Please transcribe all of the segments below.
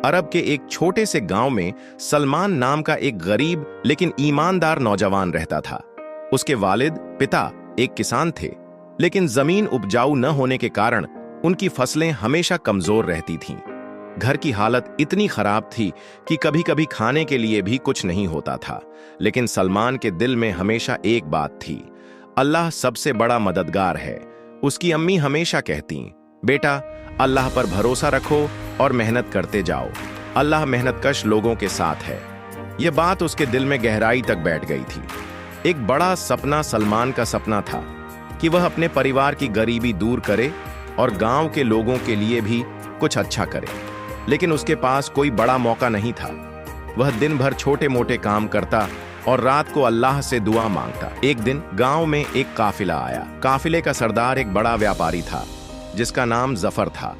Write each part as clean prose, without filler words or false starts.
अरब के एक छोटे से गांव में सलमान नाम का एक गरीब लेकिन ईमानदार नौजवान रहता था। उसके वालिद पिता एक किसान थे, लेकिन जमीन उपजाऊ न होने के कारण उनकी फसलें हमेशा कमजोर रहती थीं। घर की हालत इतनी खराब थी कि कभी कभी खाने के लिए भी कुछ नहीं होता था। लेकिन सलमान के दिल में हमेशा एक बात थी, अल्लाह सबसे बड़ा मददगार है। उसकी अम्मी हमेशा कहती, बेटा अल्लाह पर भरोसा रखो और मेहनत करते जाओ, अल्लाह मेहनतकश लोगों के साथ है। यह बात उसके दिल में गहराई तक बैठ गई थी। एक बड़ा सपना सलमान का सपना था कि वह अपने परिवार की गरीबी दूर करे और गांव के लोगों के लिए भी कुछ अच्छा करे, लेकिन उसके पास कोई बड़ा मौका नहीं था। वह दिन भर छोटे मोटे काम करता और रात को अल्लाह से दुआ मांगता। एक दिन गांव में एक काफिला आया। काफिले का सरदार एक बड़ा व्यापारी था जिसका नाम जफर था।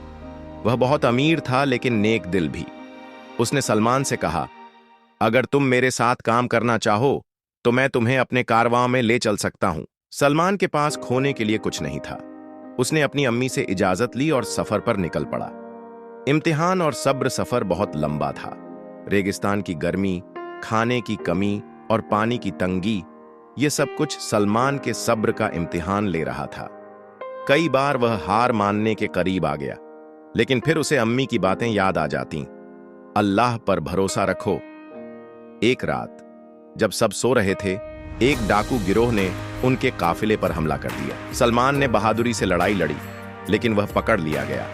वह बहुत अमीर था लेकिन नेक दिल भी। उसने सलमान से कहा, अगर तुम मेरे साथ काम करना चाहो तो मैं तुम्हें अपने कारवां में ले चल सकता हूं। सलमान के पास खोने के लिए कुछ नहीं था। उसने अपनी अम्मी से इजाजत ली और सफर पर निकल पड़ा। इम्तिहान और सब्र सफर बहुत लंबा था। रेगिस्तान की गर्मी, खाने की कमी और पानी की तंगी, ये सब कुछ सलमान के सब्र का इम्तिहान ले रहा था। कई बार वह हार मानने के करीब आ गया, लेकिन फिर उसे अम्मी की बातें याद आ जाती, अल्लाह पर भरोसा रखो। एक रात जब सब सो रहे थे, एक डाकू गिरोह ने उनके काफिले पर हमला कर दिया। सलमान ने बहादुरी से लड़ाई लड़ी, लेकिन वह पकड़ लिया गया।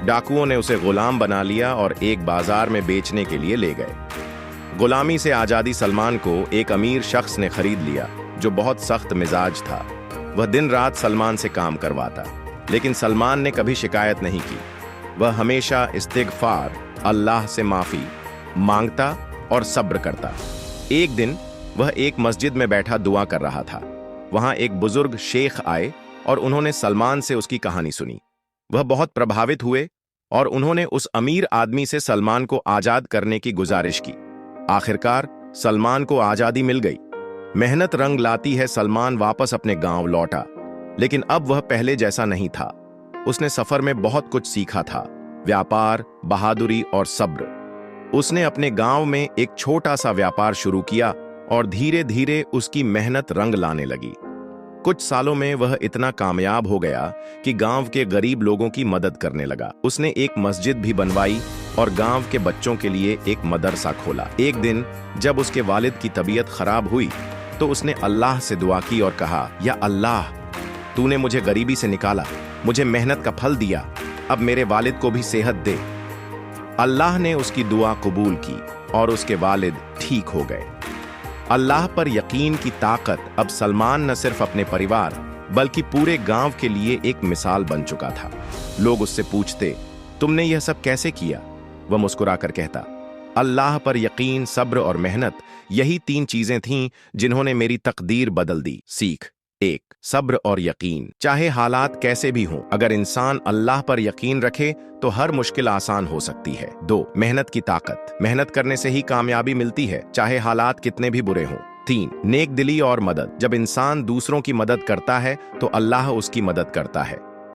डाकुओं ने उसे गुलाम बना लिया और एक बाजार में बेचने के लिए ले गए। गुलामी से आजादी सलमान को एक अमीर शख्स ने खरीद लिया जो बहुत सख्त मिजाज था। वह दिन रात सलमान से काम करवाता, लेकिन सलमान ने कभी शिकायत नहीं की। वह हमेशा इस्तिगफार, अल्लाह से माफी मांगता और सब्र करता। एक दिन वह एक मस्जिद में बैठा दुआ कर रहा था। वहां एक बुजुर्ग शेख आए और उन्होंने सलमान से उसकी कहानी सुनी। वह बहुत प्रभावित हुए और उन्होंने उस अमीर आदमी से सलमान को आजाद करने की गुजारिश की। आखिरकार सलमान को आजादी मिल गई। मेहनत रंग लाती है। सलमान वापस अपने गांव लौटा, लेकिन अब वह पहले जैसा नहीं था। उसने सफर में बहुत कुछ सीखा था, व्यापार, बहादुरी और सब्र। उसने अपने गांव में एक छोटा सा व्यापार शुरू किया और धीरे धीरे उसकी मेहनत रंग लाने लगी। कुछ सालों में वह इतना कामयाब हो गया कि गांव के गरीब लोगों की मदद करने लगा। उसने एक मस्जिद भी बनवाई और गांव के बच्चों के लिए एक मदरसा खोला। एक दिन जब उसके वालिद की तबीयत खराब हुई तो उसने अल्लाह से दुआ की और कहा, या अल्लाह, तूने मुझे गरीबी से निकाला, मुझे मेहनत का फल दिया, अब मेरे वालिद को भी सेहत दे। अल्लाह ने उसकी दुआ कबूल की और उसके वालिद ठीक हो गए। अल्लाह पर यकीन की ताकत अब सलमान न सिर्फ अपने परिवार बल्कि पूरे गांव के लिए एक मिसाल बन चुका था। लोग उससे पूछते, तुमने यह सब कैसे किया? वह मुस्कुराकर कहता, अल्लाह पर यकीन, सब्र और मेहनत, यही 3 चीजें थीं जिन्होंने मेरी तकदीर बदल दी। सीख 1, सब्र और यकीन। चाहे हालात कैसे भी हों, अगर इंसान अल्लाह पर यकीन रखे तो हर मुश्किल आसान हो सकती है। 2, मेहनत की ताकत। मेहनत करने से ही कामयाबी मिलती है, चाहे हालात कितने भी बुरे हों। 3, नेक दिली और मदद। जब इंसान दूसरों की मदद करता है तो अल्लाह उसकी मदद करता है।